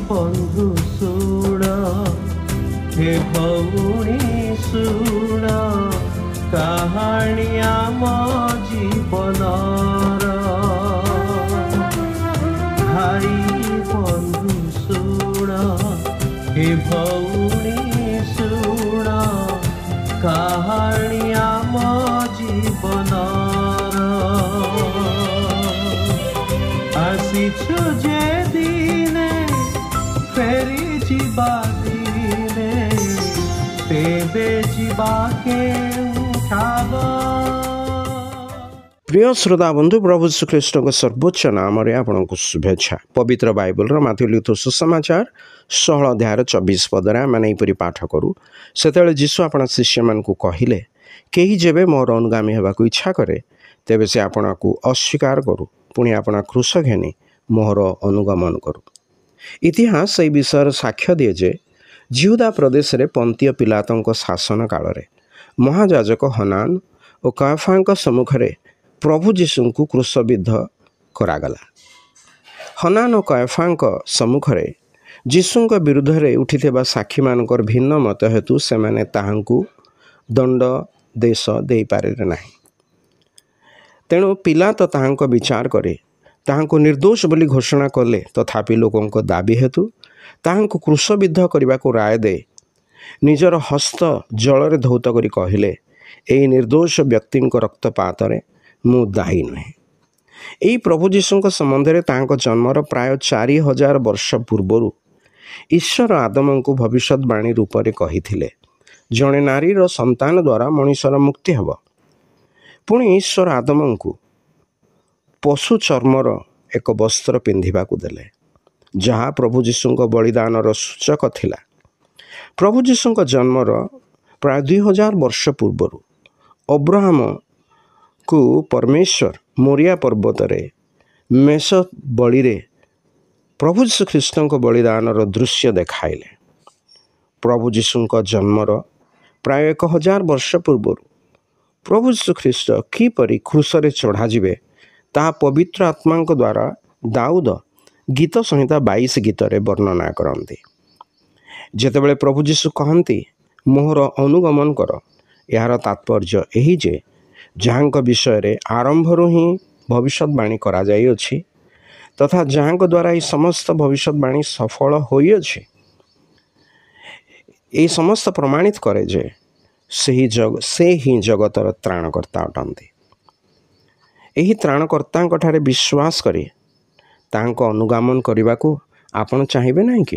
बंधु सुण हे भौणी सुण कहानी आम जीवनर भाई बंधु सुण हे भौणी सुण कहानी आम जीवनर आसीछु जे दिने फेरी जीवा दिने तेबे जीवा के उठावा। प्रिय श्रोता बंधु प्रभु श्रीकृष्ण को सर्वोच्च नाम आपण को शुभेच्छा। पवित्र बाइबल माथ्यू लिखित सुसमाचार 16 अध्याय 24 पदरे आम यहीपरि पाठ करूँ। सेतबेले यीशु आपण शिष्य मान को कहले केही जेबे मोर अनुगामी हेबाकु इच्छा करे तेबे से आपण को अस्वीकार करू पुणी आपण क्रूस घेनी मोहर अनुगमन करू। इतिहास यह विषय साक्ष्य दिए जे जिहुदा प्रदेश रे पंतीय पिलातों शासन काल रे महायाजक हनान और कायफा सम्मुखें प्रभु जीशु को क्रूसविद्ध करागला। हनान और कायफा सम्मुखें जीशु विरुद्ध रे उठिथिबा साक्षी मानकर भिन्न मत हेतु से माने ताहांकु दंड देश दे पारे नाही। तेणु पिलात ताहांको विचार करे ताहांको निर्दोष बोली घोषणा कले तथापि लोकों दाबी हेतु ताहांको क्रूसविद्ध करने को राय दे निजर हस्त जल धौत करी कहले एई निर्दोष व्यक्ति रक्तपात मु दायी नुहे। यही प्रभु जीशु संबंध में ताहांको जन्मर प्राय 4000 वर्ष पूर्वर ईश्वर आदम को भविष्यवाणी रूप से कही जड़े नारीर संतान द्वारा मनुष्यर मुक्ति हेब। पुणी ईश्वर आदम को पशु चर्मर एक वस्त्र पिंधिबाकू देले जहाँ प्रभु जीशु बलिदानर सूचक थिला। प्रभु जीशु जन्मर प्राय 2000 वर्ष पूर्वर अब्राहम को परमेश्वर मोरिया पर्वत रे मेष बलि रे प्रभु यीशु ख्रीष्ट बलिदानर दृश्य देखाइले। प्रभु जीशु जन्मर प्राय 1000 वर्ष पूर्वर प्रभु यीशु ख्रीष्ट किपरि क्रूसरे चढ़ा जिवे ता पवित्र आत्मा द्वारा दाऊद गीत संहिता 22 गीतरे वर्णना करती। जेतेबेले प्रभु जीशु कहती मोहर अनुगमन कर यार तात्पर्य यही जे जहाँ विषय रे आरंभरू ही भविष्यवाणी करा जाइअछि तथा जहाँ द्वारा ये समस्त भविष्यवाणी सफल होइअछि ये समस्त प्रमाणित करे जे से ही जगतर त्राणकर्ता अटंती। यही त्राणकर्ता ठारे विश्वास करी तांको अनुगमन करने को आपण चाहिए नहीं कि